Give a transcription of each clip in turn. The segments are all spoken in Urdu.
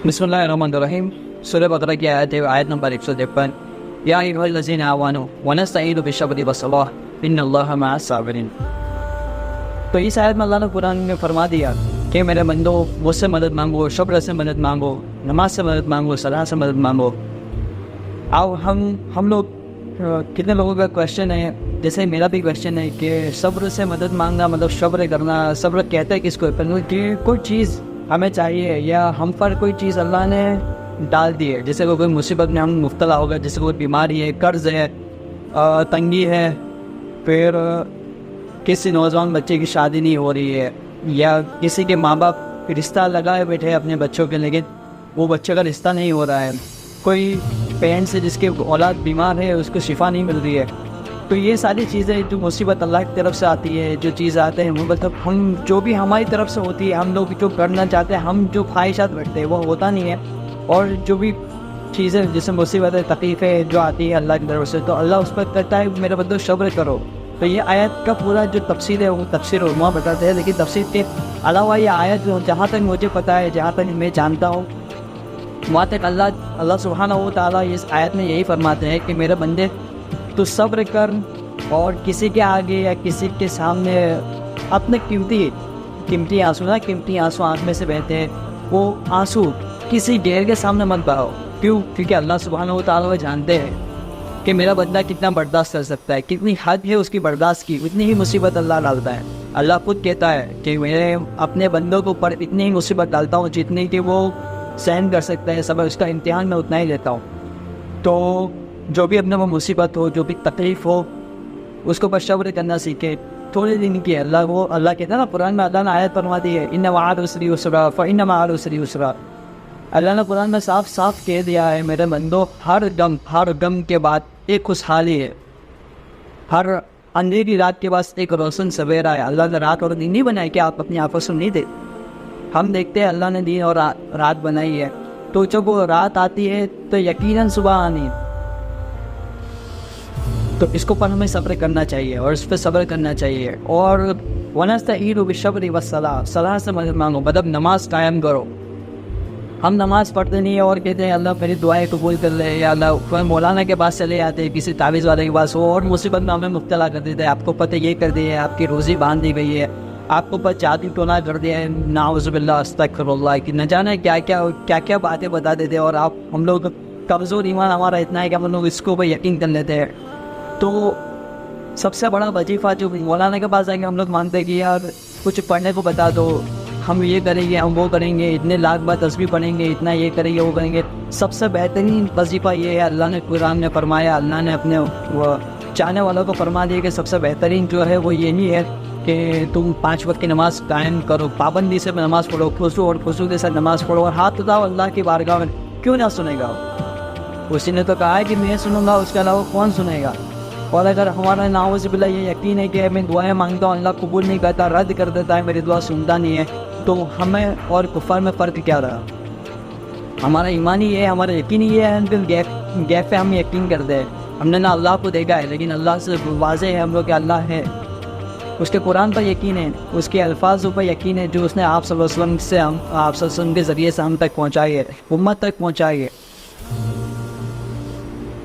بسم اللہ الرحمن الرحیم. سورہ بقرہ کی آیت ہے آیت نمبر 153. یا ایھا الذین آمنوا ونستعینوا بالصبر والصلاۃ ان اللہ مع الصابرین. تو اس آیت میں اللہ نے قرآن میں فرما دیا کہ میرے بندو مجھ سے مدد مانگو، صبر سے مدد مانگو، نماز سے مدد مانگو، صلاح سے مدد مانگو. آؤ ہم لوگ کتنے لوگوں کا کویشچن ہے، جیسے میرا بھی کویشچن ہے کہ صبر سے مدد مانگنا مطلب صبر کرنا، صبر کہتے ہیں کس کو؟ کہ کوئی چیز ہمیں چاہیے یا ہم پر کوئی چیز اللہ نے ڈال دی ہے، جیسے کوئی مصیبت میں ہم مبتلا ہو گئے، جیسے کوئی بیماری ہے، قرض ہے، تنگی ہے، پھر کسی نوجوان بچے کی شادی نہیں ہو رہی ہے، یا کسی کے ماں باپ رشتہ لگائے بیٹھے اپنے بچوں کے، لیکن وہ بچے کا رشتہ نہیں ہو رہا ہے، کوئی پیرنٹس سے جس کے اولاد بیمار ہے اس کو شفا نہیں مل رہی ہے. تو یہ ساری چیزیں جو مصیبت اللہ کی طرف سے آتی ہے، جو چیز آتے ہیں وہ مطلب ہم جو بھی ہماری طرف سے ہوتی ہے، ہم لوگ جو کرنا چاہتے ہیں، ہم جو خواہشات رکھتے ہیں وہ ہوتا نہیں ہے. اور جو بھی چیزیں جیسے مصیبتیں تکلیفیں جو آتی ہے اللہ کی طرف سے، تو اللہ اس پر کہتا ہے میرے بندو صبر کرو. تو یہ آیت کا پورا جو تفسیر ہے وہ تفسیر علماء بتاتے ہیں، لیکن تفسیر کے علاوہ یہ آیت جہاں تک مجھے پتہ ہے، جہاں تک میں جانتا ہوں، وہاں تک اللہ سبحانہ و تعالیٰ اس آیت میں یہی فرماتے ہیں کہ میرے بندے تو صبر کر، اور کسی کے آگے یا کسی کے سامنے اپنے قیمتی آنسو آنکھ میں سے بہتے ہیں، وہ آنسو کسی غیر کے سامنے مت بہاؤ. کیوں؟ کیونکہ اللہ سبحانہ و تعالیٰ جانتے ہیں کہ میرا بندہ کتنا برداشت کر سکتا ہے، کتنی حد ہے اس کی برداشت کی، اتنی ہی مصیبت اللہ ڈالتا ہے. اللہ خود کہتا ہے کہ میں اپنے بندوں کے اوپر اتنی ہی مصیبت ڈالتا ہوں جتنی کہ وہ سہن کر سکتا ہے، صبر اس کا امتحان میں اتنا ہی لیتا ہوں. تو جو بھی اپنے وہ مصیبت ہو، جو بھی تکلیف ہو، اس کو بس صبر کرنا سیکھے. تھوڑے دن کی اللہ کہتا ہے نا، قرآن میں اللہ نے آیت فرما دی ہے ان مع العسر یسرا فإن مع العسر یسرا. اللہ نے قرآن میں صاف کہہ دیا ہے میرے بندو، ہر غم کے بعد ایک خوشحالی ہے، ہر اندھیری رات کے بعد ایک روشن سویرا ہے. اللہ نے رات اور دن نہیں بنایا کہ آپ اپنی آنکھوں سے نہیں دیکھتے، ہم دیکھتے ہیں. اللہ نے دن اور رات بنائی ہے، تو جب وہ رات آتی ہے تو یقیناً صبح آنی ہے. تو اس کو پر ہمیں صبر کرنا چاہیے اور اس پہ صبر کرنا چاہیے. اور وَنَسْتَعِينُ بِالصَّبْرِ وَالصَّلَاةِ، صلاح سے مدد مانگو، مطلب نماز قائم کرو. ہم نماز پڑھتے نہیں ہیں اور کہتے ہیں اللہ میری دعائیں قبول کر لے، یا اللہ مولانا کے پاس چلے آتے ہیں، کسی تعویذ والے کے پاس، اور مصیبت میں ہمیں مبتلا کر دیتے ہیں. آپ کو پتہ یہ کر دیا ہے، آپ کی روزی باندھ دی گئی ہے، آپ کو پتہ جادو ٹونا کر دیا ہے، نعوذ باللہ استغفر اللہ، کہ نہ جانے کیا باتیں بتا دیتے ہیں. اور ہم لوگ کمزور ایمان ہمارا اتنا ہے کہ ہم لوگ اس کو یقین کر لیتے ہیں. تو سب سے بڑا وظیفہ جو مولانا کے پاس آئیں گے، ہم لوگ مانگتے ہیں کہ یار کچھ پڑھنے کو بتا دو، ہم یہ کریں گے، ہم وہ کریں گے، اتنے لاکھ بار تسبیح پڑھیں گے، اتنا یہ کریں گے، وہ کریں گے. سب سے بہترین وظیفہ یہ ہے، اللہ نے قرآن میں فرمایا، اللہ نے اپنے چاہنے والوں کو فرما دیا کہ سب سے بہترین جو ہے وہ یہی ہے کہ تم 5 وقت کی نماز قائم کرو، پابندی سے نماز پڑھو، خشوع کے ساتھ نماز پڑھو، اور ہاتھ اٹھاؤ اللہ کی بارگاہ میں. کیوں نہ سنے گا؟ اسی نے تو کہا ہے کہ میں سنوں گا، اس کے علاوہ کون سنے گا؟ اور اگر ہمارا نعوذ باللہ یہ یقین ہے کہ میں دعائیں مانگتا ہوں اللہ قبول نہیں کرتا، رد کر دیتا ہے، میری دعا سنتا نہیں ہے، تو ہمیں اور کفار میں فرق کیا رہا؟ ہمارا ایمان ہی ہے، ہمارا یقین ہی ہے، گیپ پہ ہم یقین کرتے ہیں. ہم نے نہ اللہ کو دیکھا ہے، لیکن اللہ سے واضح ہے ہم لوگ کہ اللہ ہے. اس کے قرآن پر یقین ہے، اس کے الفاظ پر یقین ہے جو اس نے آپ صلی اللہ علیہ وسلم سے آپ صلی اللہ علیہ وسلم کے ذریعے سے ہم تک پہنچائی ہے، امت تک پہنچائی ہے.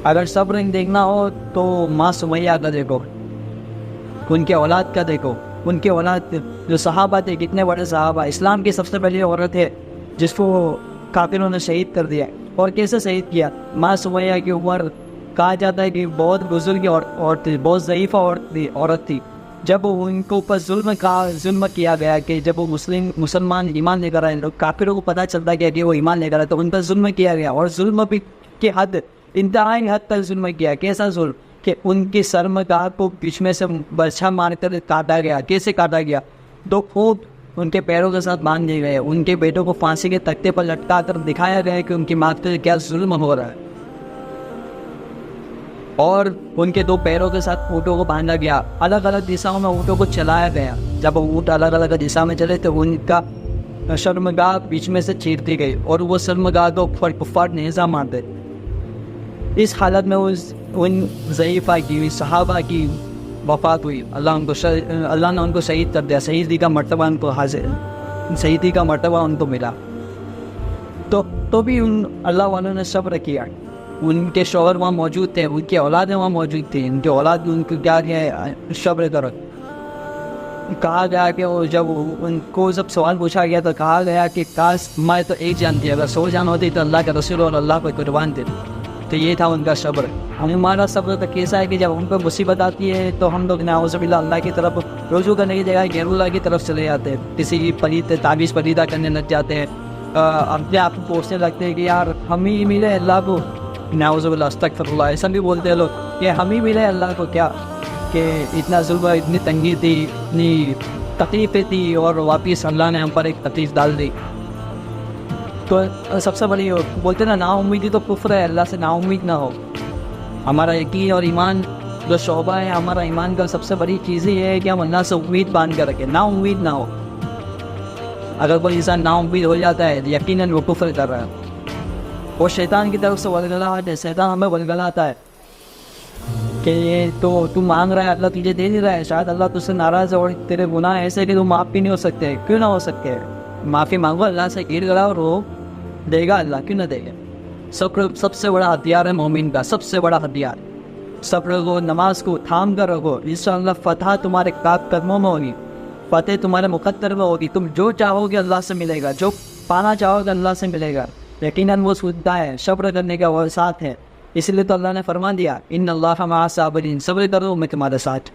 اگر صبر دیکھنا ہو تو ماں سمیہ کا دیکھو، ان کے اولاد کا دیکھو. ان کے اولاد جو صحابہ تھے، کتنے بڑے صحابہ، اسلام کی سب سے پہلی عورت ہے جس کو کافروں نے شہید کر دیا. اور کیسے شہید کیا؟ ماں سمیہ کی عمر کہا جاتا ہے کہ بہت بزرگ عورت تھی، بہت ضعیفہ عورت تھی. جب ان کے اوپر ظلم کیا گیا کہ جب وہ مسلمان ایمان لے کر آئے، کافروں کو پتہ چلتا گیا کہ وہ ایمان لے کر آئے، تو ان پر ظلم کیا گیا. اور ظلم بھی کی حد، انتہائی حد تک ظلم کیا. کیسا ظلم کہ ان کی سرمگاہ کو بیچ میں سے برچھا مار کر کاٹا گیا. کیسے کاٹا گیا؟ 2 خود ان کے پیروں کے ساتھ باندھ دیے گئے. ان کے بیٹوں کو پھانسی کے تختے پر لٹکا کر دکھایا گیا کہ ان کی ماں پر کیا ظلم ہو رہا ہے. اور ان کے 2 پیروں کے ساتھ اونٹوں کو باندھا گیا. الگ الگ دشاؤں میں اونٹوں کو چلایا گیا. جب اونٹ الگ الگ دشا میں چلے تو ان کا شرمگاہ بیچ میں سے چیر دی گئی، اور وہ شرمگاہ کو کفار نیزہ مارتے. اس حالت میں ان ضعیفہ کی، صحابہ کی وفات ہوئی. اللہ نے ان کو شہید کر دیا. شہیدی کا مرتبہ ان کو حاصل، شہیدی کا مرتبہ ان کو ملا. تو بھی ان اللہ والوں نے صبر کیا. ان کے شوہر وہاں موجود تھے, ان کی اولادیں وہاں موجود تھیں, ان کے اولاد ان کو کیا کیا, صبر کرو. کہا گیا کہ وہ جب ان کو جب سوال پوچھا گیا تو کہا گیا کہ کاش میں تو ایک جان تھی, اگر 100 جان ہوتی تو اللہ کے رسول اور اللہ کو قربان دے. تو یہ تھا ان کا صبر. ہمارا صبر تو کیسا ہے کہ جب ہم پہ مصیبت آتی ہے تو ہم لوگ نعوذ باللہ اللہ کی طرف رجوع کرنے کی جگہ غیر اللہ کی طرف چلے جاتے ہیں, کسی کی پلید تعویذ پلیدہ کرنے لگ جاتے ہیں, اپنے آپ کو پوچھنے لگتے ہیں کہ یار ہم ہی ملے اللہ کو, نعوذ باللہ استغفر اللہ, ایسا بھی بولتے ہیں لوگ کہ ہم ہی ملے اللہ کو کیا, کہ اتنا ظلم, اتنی تنگی تھی, اتنی تکلیفیں تھی اور واپس اللہ نے ہم پر ایک تکلیف ڈال دی. تو سب سے بڑی بولتے نا نا امیدی تو کفر ہے, اللہ سے نا امید نہ ہو. ہمارا یقین اور ایمان جو شعبہ ہے ہمارا ایمان کا, سب سے بڑی چیز یہ ہے کہ ہم اللہ سے امید باندھ کر رکھیں, نا امید نہ ہو. اگر کوئی انسان نا امید ہو جاتا ہے یقیناً وہ کفر کر رہا ہے. وہ شیطان کی طرف سے ولگلاہٹ ہے, شیطان ہمیں ولگلاتا ہے کہ یہ تو مانگ رہا ہے, اللہ تجھے دے نہیں رہا ہے, شاید اللہ تجھ سے ناراض ہے اور تیرے گناہ ایسے کہ تو معاف بھی نہیں ہو سکتے. کیوں نہ ہو سکتے, معافی مانگو اللہ سے, گڑ گڑا اور وہ دے گا, اللہ کیوں نہ دے گا. سب سے بڑا ہتھیار ہے مومن کا, سب سے بڑا ہتھیار. صبر رکھو, نماز کو تھام کر رکھو, انشاءاللہ فتح تمہارے قدموں میں ہوگی, فتح تمہارے مقدر میں ہوگی. تم جو چاہو گے اللہ سے ملے گا, جو پانا چاہو گے اللہ سے ملے گا. یقیناً وہ سنتا ہے, صبر کرنے کا وہ ساتھ ہے. اس لیے تو اللہ نے فرما دیا ان اللہ مع الصابرین, صبر کرو میں تمہارے ساتھ.